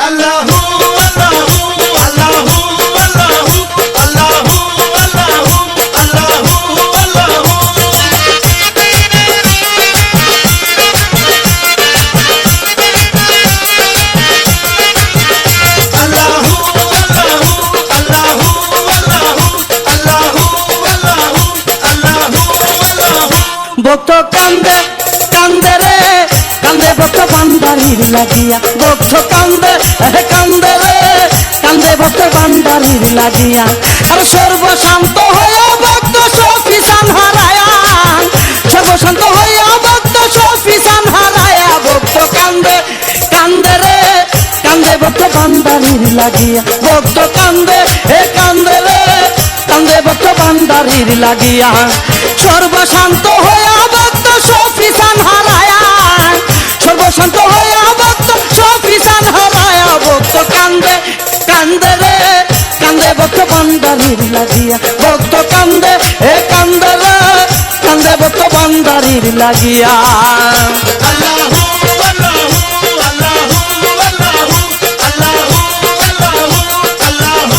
আল্লাহু আল্লাহু আল্লাহু আল্লাহু আল্লাহু আল্লাহু আল্লাহু আল্লাহু ভক্ত কান্দে কান্দে রে কান্দে ভক্ত বান্দারির লাগিয়া ভক্ত কান্দে কান্দে রে কান্দে ভক্ত বান্দারির লাগিয়া আর সর্বশান্ত হইয়া ভক্ত সফিসান হারায়া সর্বশান্ত হইয়া ভক্ত সফিসান হারায়া ভক্ত কান্দে কান্দে রে কান্দে ভক্ত বান্দারির লাগিয়া ভক্ত কান্দে কান্দে রে কান্দে ভক্ত বান্দারির লাগিয়া সর্বশান্ত হইয়া ভক্ত সফিসান হারায়া সর্বশান্ত হইয়া ভক্ত সফিসান হারায়া ভক্ত কান্দে কান্দে রে কান্দে ভক্ত বান্দারির লাগিয়া ভক্ত কান্দে কান্দে রে কান্দে ভক্ত বান্দারির লাগিয়া আল্লাহু আল্লাহু আল্লাহু আল্লাহু আল্লাহু আল্লাহু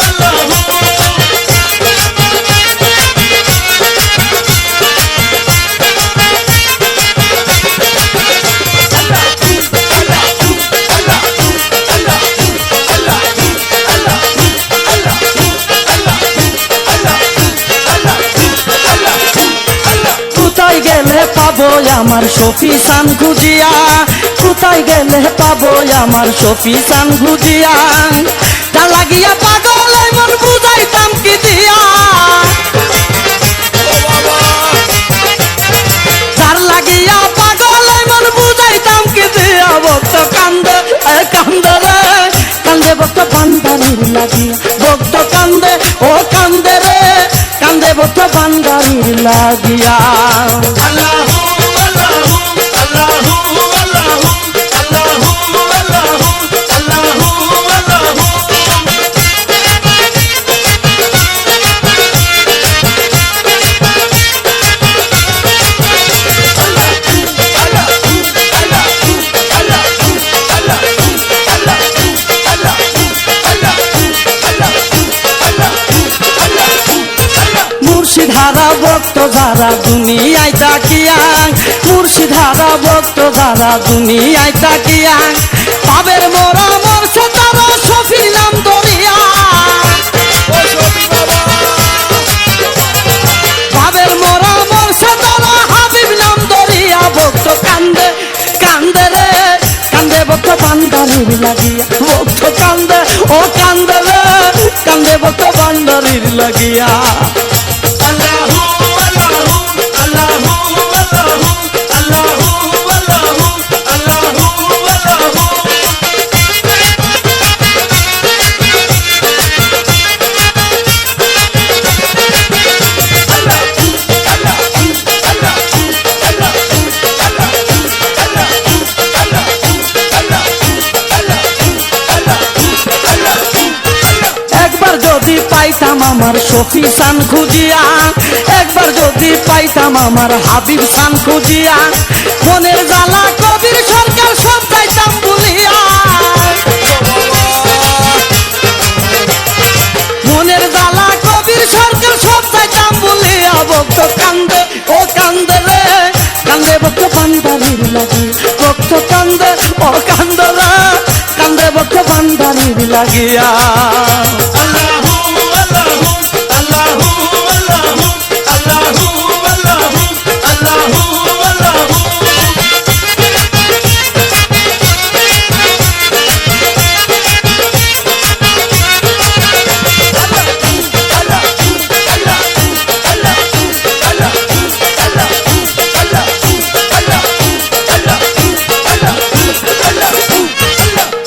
আল্লাহু কোথায় গেলে পাবো আমার সফিসান খুঁজিয়া কোথায় গেলে পাবো আমার সফিসান খুঁজিয়া তা লাগিয়া পাগল মন বুঝাইতাম কি দিয়া তার লাগিয়া পাগল মন বুঝাইতাম কি দিয়া ভক্ত কান্দে কান্দে রে কান্দে ভক্ত বান্দারির লাগিয়া ভক্ত কান্দে ও কান্দে রে কান্দে ভক্ত বান্দারির লাগিয়া আল্লাহু আল্লাহু আল্লাহু আল্লাহু আল্লাহু আল্লাহু আল্লাহু আল্লাহু মুর্শিদ হারা ভক্ত যারা দুনিয়ায় তাকিয়া মুর্শিদ হারা ভক্ত যারা দুনিয়ায় তাকিয়া পাবের মোরা মরছে তারা সফির নাম দরিয়া পাবের মোরা মরছে তারা হাবিব নাম দরিয়া ভক্ত কান্দে কান্দে রে কান্দে ভক্ত বান্দারির লাগিয়া ভক্ত কান্দে ও কান্দে রে কান্দে ভক্ত বান্দারির লাগিয়া আল্লাহু আল্লাহু আল্লাহু আল্লাহু আল্লাহু আল্লাহু আল্লাহু আল্লাহু একবার যদি পাইতাম আমার সফিসান খুঁজিয়া একবার যদি পাইতাম আমার হাবিব সান খুঁজিয়া মনের জ্বালা কবির সরকার সব চাইতাম বলিয়া মনের জ্বালা কবির সরকার সব চাইতাম বলিয়া ভক্ত কান্দে ও কান্দে রে কান্দে ভক্ত বান্দারির লাগিয়া ভক্ত কান্দে ও কান্দে রে কান্দে ভক্ত বান্দারির লাগিয়া আল্লাহু আল্লাহু আল্লাহু আল্লাহু আল্লাহু আল্লাহু আল্লাহু আল্লাহু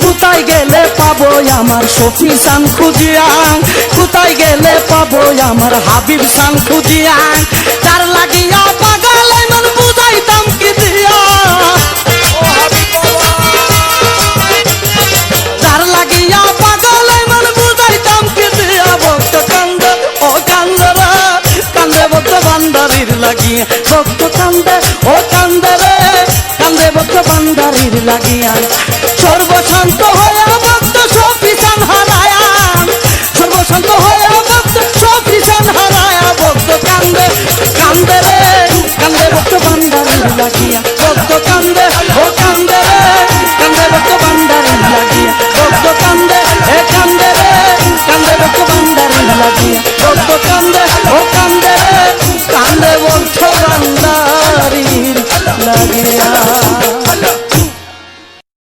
কোথায় গেলে পাবো আমার সফিসান খুঁজিয়া কোথায় গেলে পাবো আমার হাবিব সান খুঁজিয়া তার লাগিয়া পাগল মন বুঝাইতাম কি দিয়া তার লাগিয়া পাগল মন বুঝাইতাম কি দিয়া ভক্ত কান্দে ও কান্দে রে কান্দে ভক্ত বান্দারির লাগিয়া ভক্ত কান্দে ও কান্দে রে কান্দে ভক্ত বান্দারির লাগিয়া